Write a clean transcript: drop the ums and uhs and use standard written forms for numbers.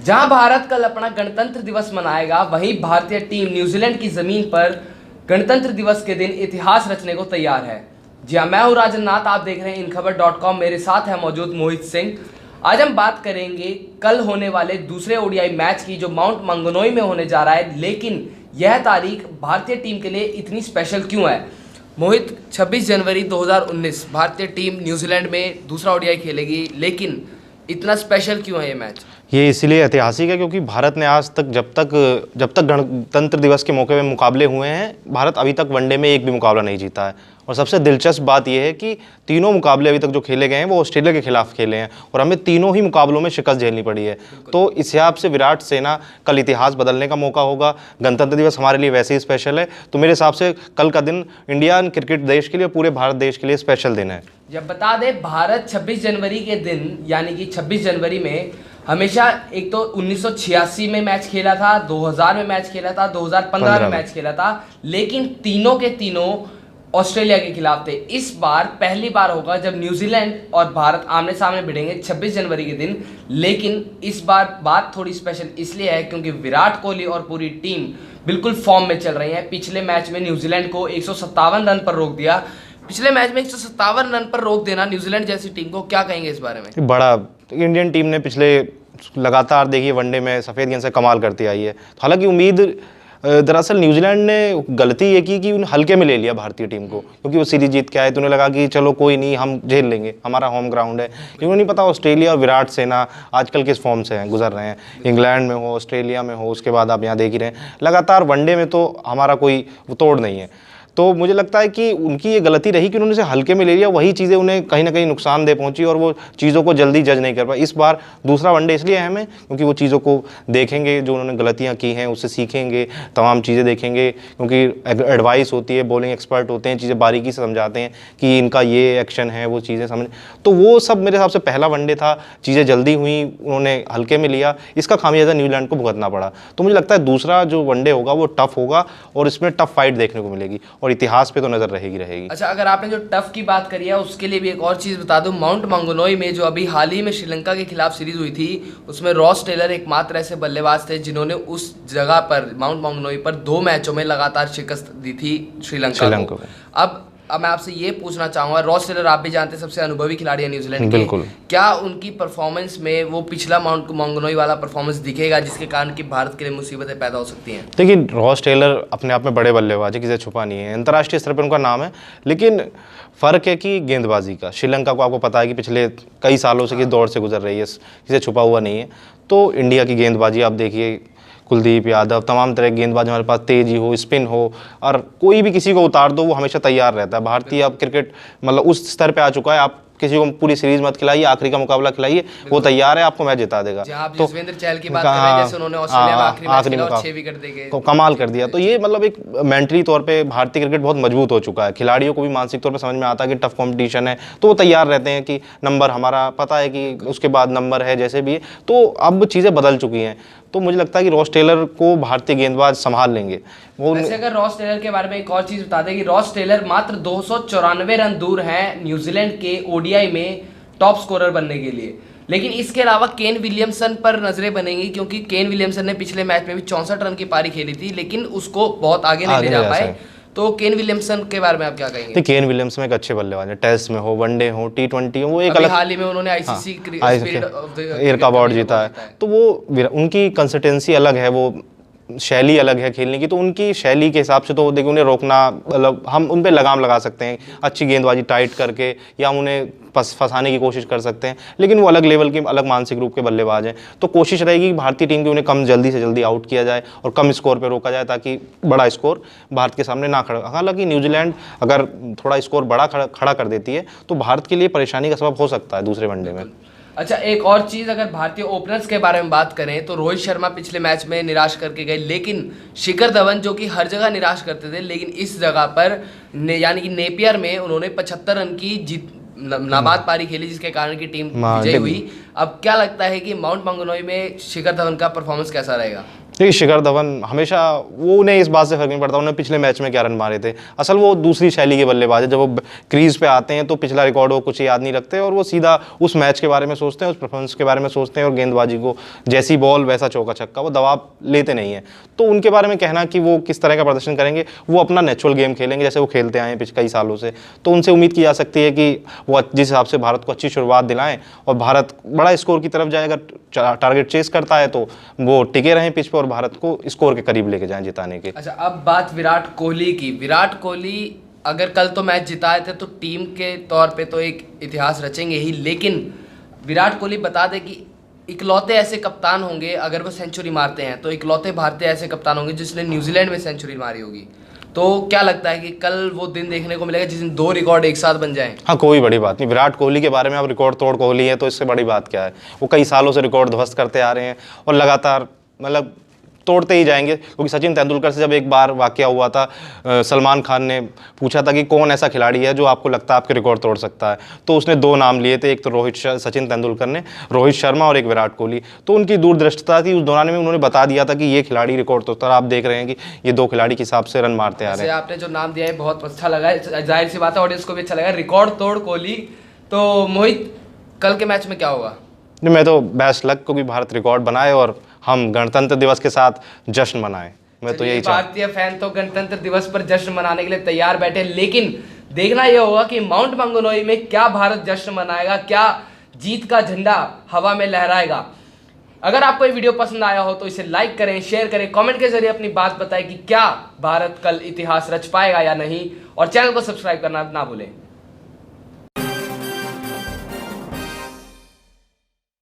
जहां भारत कल अपना गणतंत्र दिवस मनाएगा, वहीं भारतीय टीम न्यूजीलैंड की जमीन पर गणतंत्र दिवस के दिन इतिहास रचने को तैयार है। जी हाँ, मैं हूं राजन नाथ, आप देख रहे हैं InKhabar.com। मेरे साथ है मौजूद मोहित सिंह। आज हम बात करेंगे कल होने वाले दूसरे ओडीआई मैच की, जो माउंट मांगनोई में होने जा रहा है। लेकिन यह तारीख भारतीय टीम के लिए इतनी स्पेशल क्यों है? मोहित, 26 जनवरी 2019 भारतीय टीम न्यूजीलैंड में दूसरा ओडीआई खेलेगी, लेकिन इतना स्पेशल क्यों है ये मैच? ये इसलिए ऐतिहासिक है क्योंकि भारत ने आज तक जब तक गणतंत्र दिवस के मौके में मुकाबले हुए हैं, भारत अभी तक वनडे में एक भी मुकाबला नहीं जीता है। और सबसे दिलचस्प बात यह है कि तीनों मुकाबले अभी तक जो खेले गए हैं वो ऑस्ट्रेलिया के खिलाफ खेले हैं और हमें तीनों ही मुकाबलों में शिकस्त झेलनी पड़ी है। तो इस हिसाब से विराट सेना कल इतिहास बदलने का मौका होगा। गणतंत्र दिवस हमारे लिए वैसे ही स्पेशल है, तो मेरे हिसाब से कल का दिन इंडियन क्रिकेट देश के लिए और पूरे भारत देश के लिए स्पेशल दिन है। जब बता दें, भारत 26 जनवरी के दिन यानी कि 26 जनवरी में हमेशा एक तो 1986 में मैच खेला था, 2000 में मैच खेला था, 2015 में मैच खेला था, लेकिन तीनों के तीनों ऑस्ट्रेलिया के खिलाफ थे। इस बार पहली बार होगा जब न्यूजीलैंड और भारत आमने सामने भिड़ेंगे 26 जनवरी के दिन। लेकिन इस बार बात थोड़ी स्पेशल इसलिए है क्योंकि विराट कोहली और पूरी टीम बिल्कुल फॉर्म में चल रही है। पिछले मैच में न्यूजीलैंड को 157 रन पर रोक दिया। पिछले मैच में 157 रन पर रोक देना न्यूजीलैंड जैसी टीम को, क्या कहेंगे इस बारे में? बड़ा इंडियन टीम ने पिछले लगातार देखिए वनडे में सफ़ेद गेंद से कमाल करती आई है। हालांकि उम्मीद दरअसल न्यूजीलैंड ने गलती ये की कि उन्हें हल्के में ले लिया भारतीय टीम को, क्योंकि वो सीरीज जीत के आए तो उन्हें लगा कि चलो कोई नहीं, हम झेल लेंगे, हमारा होम ग्राउंड है। क्योंकि नहीं पता ऑस्ट्रेलिया और विराट सेना आजकल किस फॉर्म से हैं, गुजर रहे हैं। इंग्लैंड में हो, ऑस्ट्रेलिया में हो, उसके बाद आप यहाँ देख ही रहे हैं लगातार वनडे में तो हमारा कोई तोड़ नहीं है। तो मुझे लगता है कि उनकी ये गलती रही कि उन्होंने इसे हल्के में ले लिया। वही चीज़ें उन्हें कहीं ना कहीं नुकसान दे पहुंची और वो चीज़ों को जल्दी जज नहीं कर पाए। इस बार दूसरा वनडे इसलिए अहम है क्योंकि वो चीज़ों को देखेंगे, जो उन्होंने गलतियां की हैं उससे सीखेंगे, तमाम चीज़ें देखेंगे। क्योंकि एडवाइस होती है, बॉलिंग एक्सपर्ट होते हैं, चीज़ें बारीकी से समझाते हैं कि इनका ये एक्शन है, वो चीज़ें समझ। तो वो सब मेरे हिसाब से पहला वनडे था, चीज़ें जल्दी हुई, उन्होंने हल्के में लिया, इसका खामियाजा न्यूजीलैंड को भुगतना पड़ा। तो मुझे लगता है दूसरा जो वनडे होगा वो टफ होगा और इसमें टफ फाइट देखने को मिलेगी और इतिहास पे तो नजर रहेगी। अच्छा, अगर आपने जो टफ की बात करी है उसके लिए भी एक और चीज बता दूं। माउंट मांगनोई में जो अभी हाल ही में श्रीलंका के खिलाफ सीरीज हुई थी, उसमें रॉस टेलर एकमात्र ऐसे बल्लेबाज थे जिन्होंने उस जगह पर माउंट मांगनोई पर 2 मैचों में लगातार शिकस्त दी थी श्रीलंका को। अब मैं आपसे ये पूछना चाहूंगा, रॉस टेलर आप भी जानते हैं सबसे अनुभवी खिलाड़ी है न्यूजीलैंड के, क्या उनकी परफॉर्मेंस में वो पिछला माउंट मांगनोई वाला परफॉर्मेंस दिखेगा जिसके कारण कि भारत के लिए मुसीबतें पैदा हो सकती हैं? देखिए, रॉस टेलर अपने आप में बड़े बल्लेबाज है, किसी छुपा नहीं है, अंतर्राष्ट्रीय स्तर पर उनका नाम है। लेकिन फ़र्क है कि गेंदबाजी का, श्रीलंका को आपको पता है कि पिछले कई सालों से किस दौर से गुजर रही है, किसी छुपा हुआ नहीं है। तो इंडिया की गेंदबाजी आप देखिए, कुलदीप यादव, तमाम तरह के गेंदबाज हमारे पास, तेजी हो, स्पिन हो, और कोई भी किसी को उतार दो वो हमेशा तैयार रहता है। भारतीय अब क्रिकेट मतलब उस स्तर पे आ चुका है, आप किसी को पूरी सीरीज मत खिलाइए, आखिरी का मुकाबला खिलाइए, वो तैयार है, आपको मैच जिता देगा। तो जसवेंद्र चहल की बात करें, जैसे उन्होंने ऑस्ट्रेलिया में आखिरी मैच खेला 6 विकेट देके तो कमाल कर दिया। तो ये मतलब एक मेंटली तौर पे भारतीय क्रिकेट बहुत मजबूत हो चुका है। खिलाड़ियों को भी मानसिक तौर पे समझ में आता है कि टफ कंपटीशन है, तो वो तैयार रहते हैं कि नंबर हमारा पता है कि उसके बाद नंबर है, जैसे भी है। तो अब चीज़ें बदल चुकी हैं, तो मुझे लगता है कि रॉस टेलर को भारतीय गेंदबाज संभाल लेंगे। वैसे अगर रॉस टेलर के बारे में एक और चीज बता दें कि रॉस टेलर मात्र 294 रन दूर हैं न्यूजीलैंड के ओडीआई में टॉप स्कोरर बनने के लिए। लेकिन इसके अलावा केन विलियमसन पर नजरें बनेंगी, क्योंकि केन विलियमसन ने पिछले मैच में भी 64 रन की पारी खेली थी, लेकिन उसको बहुत आगे नहीं ले जा पाए। तो केन विलियमसन के बारे में आप क्या कहेंगे? तो केन विलियमसन एक अच्छे बल्लेबाज हैं, टेस्ट में हो, वनडे हो, T20 हो, वो एक अलग। हाल ही में उन्होंने ICC spirit of the year का अवार्ड जीता है। तो वो उनकी कंसिस्टेंसी अलग है, वो शैली अलग है खेलने की। तो उनकी शैली के हिसाब से तो देखिए उन्हें रोकना, मतलब हम उन पर लगाम लगा सकते हैं अच्छी गेंदबाजी टाइट करके, या हम उन्हें फंसाने की कोशिश कर सकते हैं। लेकिन वो अलग लेवल के, अलग मानसिक रूप के बल्लेबाज हैं। तो कोशिश रहेगी कि भारतीय टीम की उन्हें कम जल्दी से जल्दी आउट किया जाए और कम स्कोर पे रोका जाए, ताकि बड़ा स्कोर भारत के सामने ना खड़ा। हालांकि न्यूजीलैंड अगर थोड़ा स्कोर बड़ा खड़ा कर देती है तो भारत के लिए परेशानी का सबब हो सकता है दूसरे वनडे में। अच्छा, एक और चीज, अगर भारतीय ओपनर्स के बारे में बात करें तो रोहित शर्मा पिछले मैच में निराश करके गए, लेकिन शिखर धवन जो कि हर जगह निराश करते थे, लेकिन इस जगह पर यानी कि नेपियर में उन्होंने 75 रन की जीत नाबाद पारी खेली, जिसके कारण की टीम विजयी हुई। अब क्या लगता है कि माउंट मांगनोई में शिखर धवन का परफॉर्मेंस कैसा रहेगा? देखिए शिखर धवन हमेशा वो, उन्हें इस बात से फर्क नहीं पड़ता उन्होंने पिछले मैच में क्या रन मारे थे। असल वो दूसरी शैली के बल्लेबाज है, जब वो क्रीज पे आते हैं तो पिछला रिकॉर्ड वो कुछ याद नहीं रखते और वो सीधा उस मैच के बारे में सोचते हैं, उस परफॉर्मेंस के बारे में सोचते हैं और गेंदबाजी को जैसी बॉल वैसा चौका छक्का, वो दबाव लेते नहीं है। तो उनके बारे में कहना कि वो किस तरह का प्रदर्शन करेंगे, वो अपना नेचुरल गेम खेलेंगे जैसे वो खेलते आए हैं पिछले कई सालों से। तो उनसे उम्मीद की जा सकती है कि वो जिस हिसाब से भारत को अच्छी शुरुआत दिलाएं और भारत बड़ा स्कोर की तरफ जाए, अगर टारगेट चेस करता है तो वो टिके रहें पिच पर और भारत को स्कोर के करीब लेके जाएं जिताने के। अच्छा, अब बात विराट कोहली की। विराट कोहली अगर कल तो मैच जिताए थे तो टीम के तौर पे तो एक इतिहास रचेंगे ही, लेकिन विराट कोहली बता दे कि इकलौते ऐसे कप्तान होंगे, अगर वो सेंचुरी मारते हैं तो इकलौते भारतीय ऐसे कप्तान होंगे जिसने न्यूजीलैंड में सेंचुरी मारी होगी। तो क्या लगता है कि कल वो दिन देखने को मिलेगा जिस दिन 2 रिकॉर्ड एक साथ बन जाएं? हाँ, कोई बड़ी बात नहीं। विराट कोहली के बारे में अब रिकॉर्ड तोड़ कोहली है तो इससे बड़ी बात क्या है। वो कई सालों से रिकॉर्ड ध्वस्त करते आ रहे हैं और लगातार मतलब तोड़ते ही जाएंगे, क्योंकि सचिन तेंदुलकर से जब एक बार वाकया हुआ था, सलमान खान ने पूछा था कि कौन ऐसा खिलाड़ी है जो आपको लगता है आपके रिकॉर्ड तोड़ सकता है, तो उसने 2 नाम लिए थे, एक तो सचिन तेंदुलकर ने, रोहित शर्मा और एक विराट कोहली। तो उनकी दूरदृष्टता थी, उस दौरान में उन्होंने बता दिया था कि ये खिलाड़ी रिकॉर्ड तोड़ता है। आप देख रहे हैं कि ये 2 खिलाड़ी के हिसाब से रन मारते आ रहे हैं। आपने जो नाम दिया है बहुत अच्छा लगा है, जाहिर सी बात है ऑडियंस को भी अच्छा लगा, रिकॉर्ड तोड़ कोहली। तो मोहित, कल के मैच में क्या होगा? मैं तो बेस्ट लक, क्योंकि भारत रिकॉर्ड बनाए और हम गणतंत्र दिवस के साथ जश्न मनाएं। मैं तो यही भारतीय फैन तो गणतंत्र दिवस पर जश्न मनाने के लिए तैयार बैठे, लेकिन देखना यह होगा कि माउंट मांगनोई में क्या भारत जश्न मनाएगा, क्या जीत का झंडा हवा में लहराएगा। अगर आपको ये वीडियो पसंद आया हो तो इसे लाइक करें, शेयर करें, कमेंट के जरिए अपनी बात बताएं कि क्या भारत कल इतिहास रच पाएगा या नहीं, और चैनल को सब्सक्राइब करना ना भूलें।